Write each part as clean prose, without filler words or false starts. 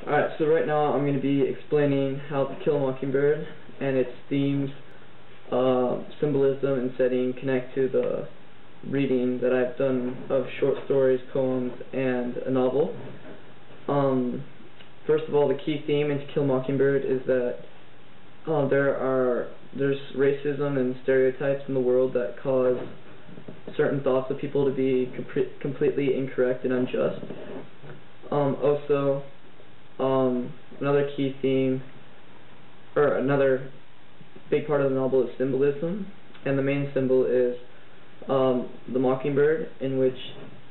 Alright, so right now I'm going to be explaining how To Kill a Mockingbird and its themes, symbolism, and setting connect to the reading that I've done of short stories, poems, and a novel. First of all, the key theme in To Kill a Mockingbird is that there's racism and stereotypes in the world that cause certain thoughts of people to be completely incorrect and unjust. Another key theme, or another big part of the novel, is symbolism, and the main symbol is the mockingbird, in which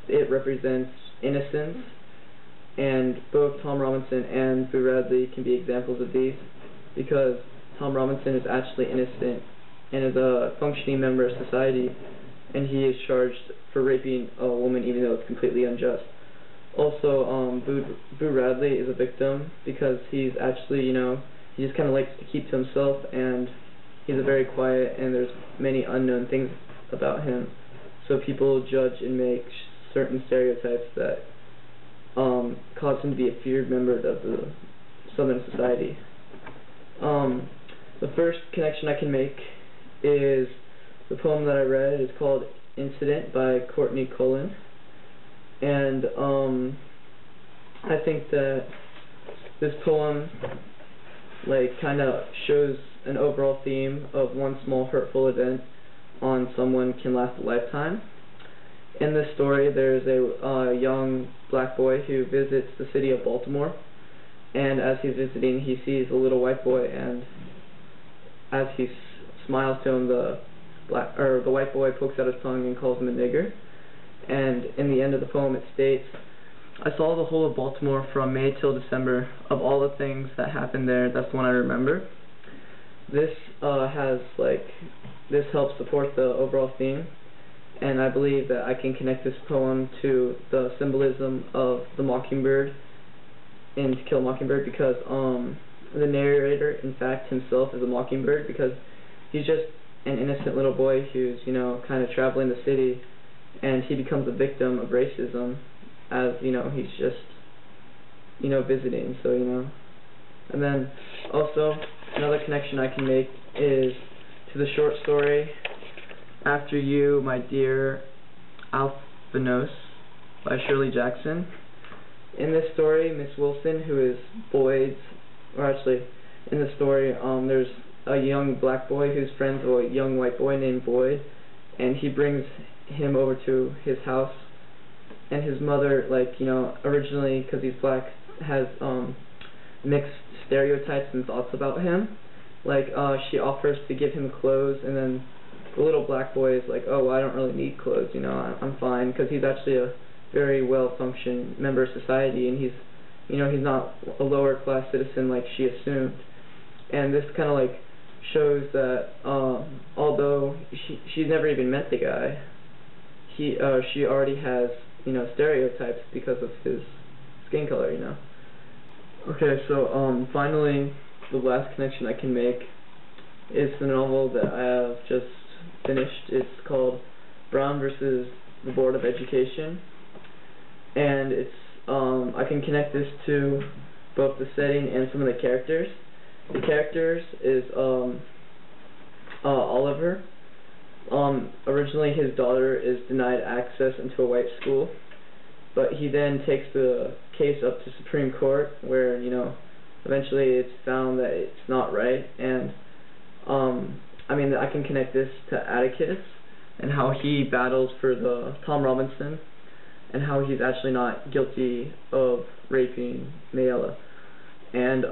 it represents innocence, and both Tom Robinson and Boo Radley can be examples of these, because Tom Robinson is actually innocent and is a functioning member of society, and he is charged for raping a woman even though it's completely unjust. Also, Boo Radley is a victim because he's actually, he just kind of likes to keep to himself, and he's a very quiet, and there's many unknown things about him. So people judge and make certain stereotypes that cause him to be a feared member of the Southern society. The first connection I can make is the poem that I read. It's called Incident by Courtney Cullen. And I think that this poem kind of shows an overall theme of one small hurtful event on someone can last a lifetime. In this story, there's a young black boy who visits the city of Baltimore, and as he's visiting, he sees a little white boy, and as he smiles to him, the white boy pokes out his tongue and calls him a nigger. And in the end of the poem it states, "I saw the whole of Baltimore from May till December. Of all the things that happened there, that's the one I remember." This this helps support the overall theme, and I believe that I can connect this poem to the symbolism of the mockingbird in To Kill a Mockingbird, because the narrator, in fact, himself is a mockingbird, because he's just an innocent little boy who's, kind of traveling the city, and he becomes a victim of racism as, he's just, visiting, so, And then, also, another connection I can make is to the short story, After You, My Dear Alphanos, by Shirley Jackson. In this story, Miss Wilson, who is in the story, there's a young black boy who's friends with a young white boy named Boyd, and he brings him over to his house, and his mother, originally, because he's black, has mixed stereotypes and thoughts about him. She offers to give him clothes, and then the little black boy is like, "Oh, well, I don't really need clothes, I'm fine," because he's actually a very well-functioning member of society, and he's not a lower-class citizen like she assumed. And this kind of shows that although she's never even met the guy, she already has stereotypes because of his skin color. Okay, so finally, the last connection I can make is the novel that I have just finished. It's called Brown versus the Board of Education, and it's I can connect this to both the setting and some of the characters. The characters is Oliver. Originally his daughter is denied access into a white school, but he then takes the case up to Supreme Court, where eventually it's found that it's not right. And I can connect this to Atticus and how he battles for the Tom Robinson, and how he's actually not guilty of raping Mayella. And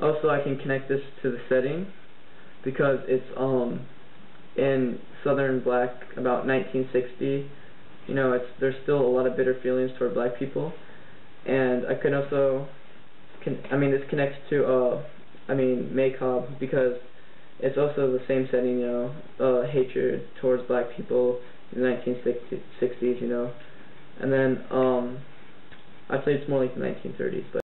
also I can connect this to the setting, because it's in Southern black, about 1960. There's still a lot of bitter feelings toward black people, and I can also this connects to Maycob, because it's also the same setting, hatred towards black people in the 1960s, and then I'd say it's more like the 1930s, but